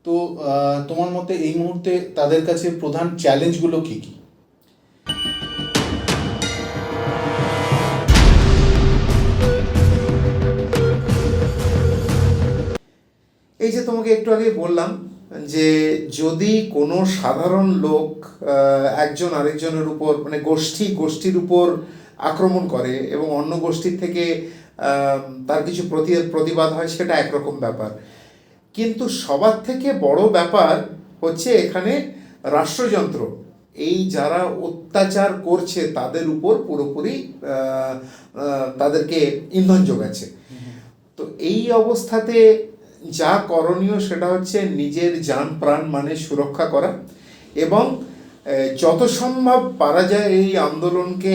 তো তোমার মতে এই মুহূর্তে তাদের কাছে প্রধান চ্যালেঞ্জগুলো কি কি? এই যে তোমাকে একটু আগে বললাম যে যদি কোনো সাধারণ লোক একজন আরেকজনের উপর মানে গোষ্ঠীর উপর আক্রমণ করে এবং অন্য গোষ্ঠীর থেকে তার কিছু প্রতিবাদ হয়, সেটা একরকম ব্যাপার। কিন্তু সবার থেকে বড় ব্যাপার হচ্ছে এখানে রাষ্ট্রযন্ত্র এই যারা অত্যাচার করছে তাদের উপর পুরোপুরি তাদেরকে ইন্ধন যোগাচ্ছে। তো এই অবস্থাতে যা করণীয় সেটা হচ্ছে নিজের জান প্রাণ মানে সুরক্ষা করা এবং যত সম্ভব পারা যায় এই আন্দোলনকে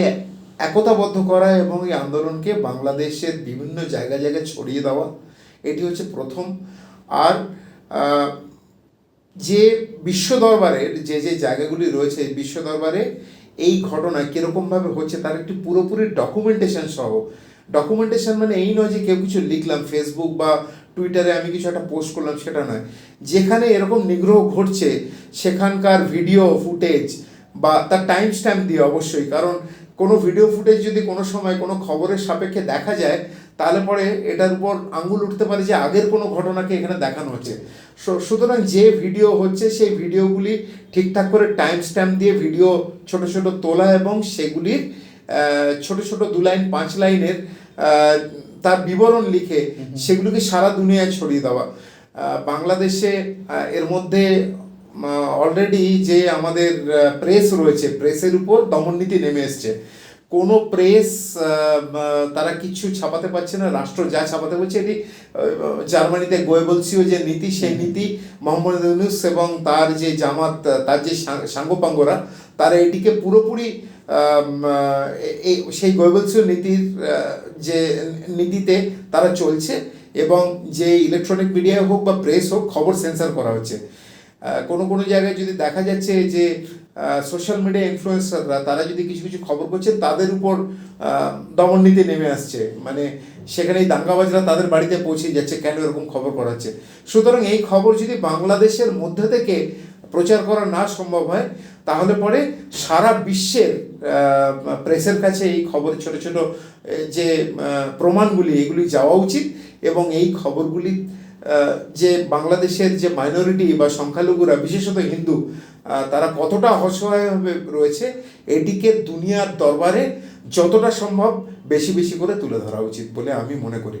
একতাবদ্ধ করা এবং এই আন্দোলনকে বাংলাদেশের বিভিন্ন জায়গায় ছড়িয়ে দেওয়া, এটি হচ্ছে প্রথম। আর যে বিশ্ব দরবারের যে জায়গাগুলি রয়েছে বিশ্ব দরবারে এই ঘটনা কীরকমভাবে হচ্ছে তার একটি পুরোপুরি ডকুমেন্টেশন মানে এই নয় যে কেউ কিছু লিখলাম ফেসবুক বা টুইটারে আমি কিছু একটা পোস্ট করলাম, সেটা নয়। যেখানে এরকম নিগ্রহ ঘটছে সেখানকার ভিডিও ফুটেজ বা তার টাইম স্ট্যাম্প দিয়ে অবশ্যই, কারণ কোনো ভিডিও ফুটেজ যদি কোনো সময় কোনো খবরের সাপেক্ষে দেখা যায় তাহলে পরে এটার উপর আঙুল উঠতে পারে যে আগের কোনো ঘটনাকে এখানে দেখানো হচ্ছে। সুতরাং যে ভিডিও হচ্ছে সেই ভিডিওগুলি ঠিকঠাক করে টাইম স্ট্যাম্প দিয়ে ভিডিও ছোট ছোট তোলা এবং সেগুলির ছোট ছোট 2 লাইন 5 লাইনের তার বিবরণ লিখে সেগুলোকে সারা দুনিয়ায় ছড়িয়ে দেওয়া। বাংলাদেশে এর মধ্যে অলরেডি যে আমাদের প্রেস রয়েছে, প্রেসের উপর দমননীতি নেমে এসছে। কোনো প্রেস তারা কিছু ছাপাতে পারছে না, রাষ্ট্র যা ছাপাতে বলছে এটি জার্মানিতে গোয়েবলসীয় যে নীতি সেই নীতি মোহাম্মদ ইউনূস এবং তার যে জামাত তার যে সাঙ্গপাঙ্গরা তারা এটিকে পুরোপুরি সেই গোয়েবলসীয় নীতির যে নীতিতে তারা চলছে এবং যে ইলেকট্রনিক মিডিয়া হোক বা প্রেস হোক খবর সেন্সর করা হচ্ছে। কোনো জায়গায় যদি দেখা যাচ্ছে যে সোশ্যাল মিডিয়া ইনফ্লুয়েন্সাররা তারা যদি কিছু কিছু খবর করছে তাদের উপর দমননীতি নেমে আসছে, মানে সেখানেই দাঙ্গাবাজরা তাদের বাড়িতে পৌঁছে যাচ্ছে কেন এরকম খবর করাচ্ছে। সুতরাং এই খবর যদি বাংলাদেশের মধ্যে থেকে প্রচার করা না সম্ভব হয় তাহলে পরে সারা বিশ্বের প্রেসের কাছে এই খবর ছোট ছোট যে প্রমাণগুলি এগুলি যাওয়া উচিত এবং এই খবরগুলি যে বাংলাদেশের যে মাইনরিটি বা সংখ্যালঘুরা বিশেষত হিন্দু তারা কতটা অসহায়ভাবে রয়েছে এটিকে দুনিয়ার দরবারে যতটা সম্ভব বেশি বেশি করে তুলে ধরা উচিত বলে আমি মনে করি।